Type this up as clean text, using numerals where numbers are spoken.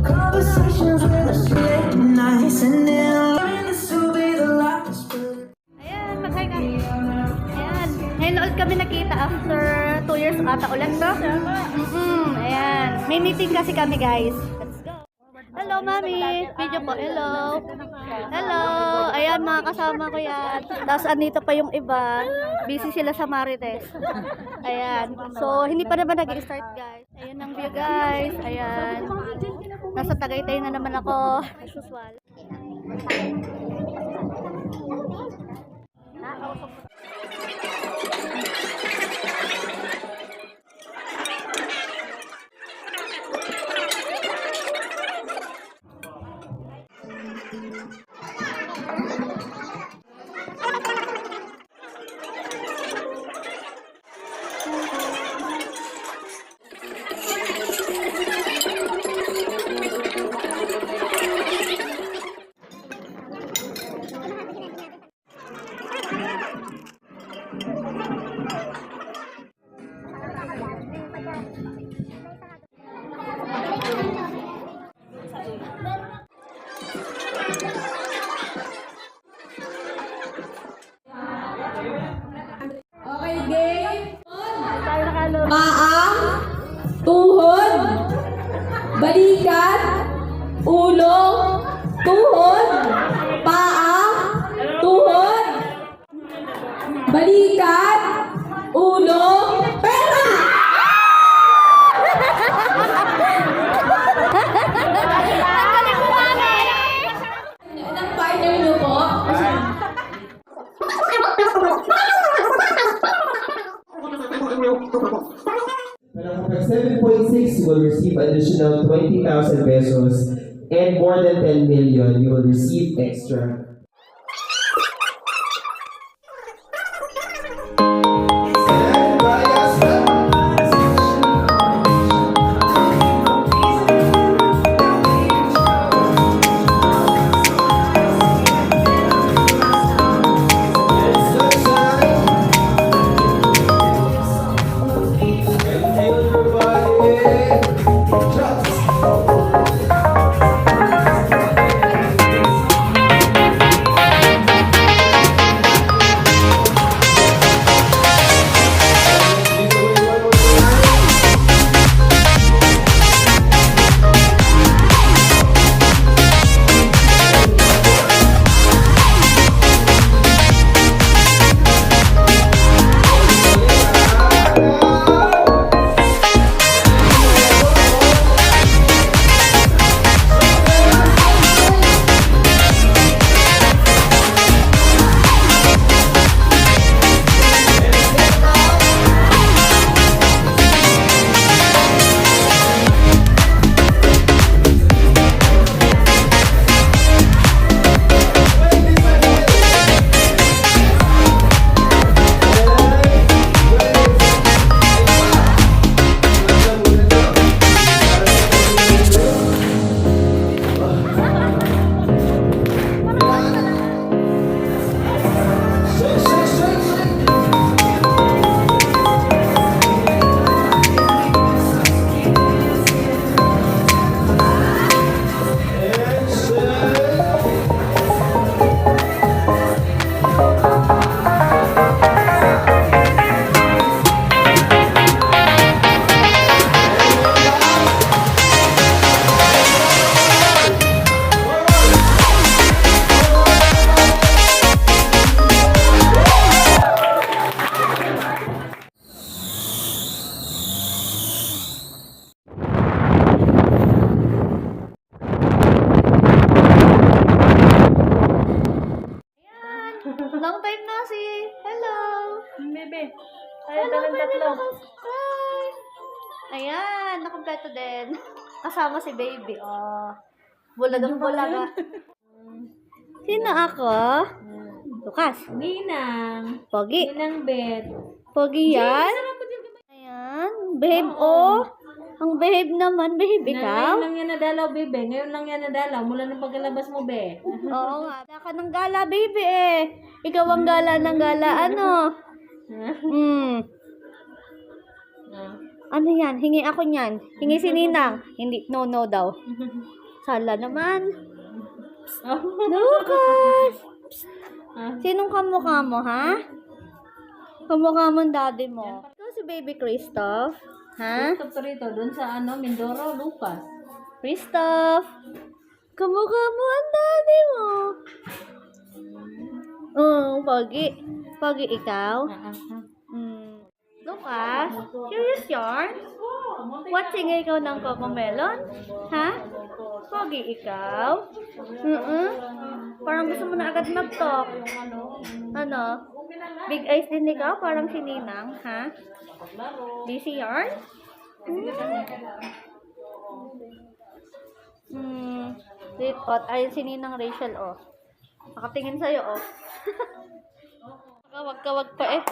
Conversations with us late nights and then this will be the last. Ayan, mag-hi ka. Ayan. Ngayon ulit kami nakita after 2 years ata ulit, no? Ayan. May meeting kasi kami, guys. Let's go. Hello, Mami. Video po. Hello. Hello. Ayan, mga kasama ko yan. Tapos andito pa yung iba. Busy sila sa Marites. Ayan. So, hindi pa naman nag-start, guys. Ayan ang view, guys. Ayan. Nasa Tagaytay na naman ako. As usual. Okay, game. Maang, tuhod, balikat, ulo, tuhod, paa, tuhod, balikat, ulo, pera! Anong partner niyo po? When for 7.6, you will receive additional 20,000 pesos, and more than 10 million, you will receive extra. Long time na si. Hello. Bebe. Hello, baby. Hi. Ayan, nakompleto din. Kasama si baby. Oh. Bulagang bulaga. Sino ako? Lukas. Ninang. Pogi. Ninang bed. Pogi yan. Ayan. Babe, oh. Ang behave naman, behave ikaw. Ngayon lang yan nadalaw, bebe. Ngayon lang yan nadalaw. Mula nung pagkalabas mo, be. Oo nga. Wala ka ng gala, baby eh. Ikaw ang gala ng gala. Ano? Ano yan? Hingi ako niyan. Hingi si Ninang. Hindi, no daw. Sala naman. Lucas! Sinong kamukha mo, ha? Kamukha mo ang daddy mo. Ito si Baby Christoph. Ha? Gusto rito, dun sa Mindoro, Lucas. Christoph! Kamukha mo ang daddy mo. Pogi. Pogi ikaw? Lucas, curious yarn? Watching ikaw ng Cocomelon? Ha? Pogi ikaw? Parang gusto mo na agad mag-talk. Ano? Big eyes din ikaw? Parang si Ninang, ha? DC yarn? Ayun si Ninang Rachel, oh. Nakatingin sa'yo, oh. Kawag-kawag pa eh.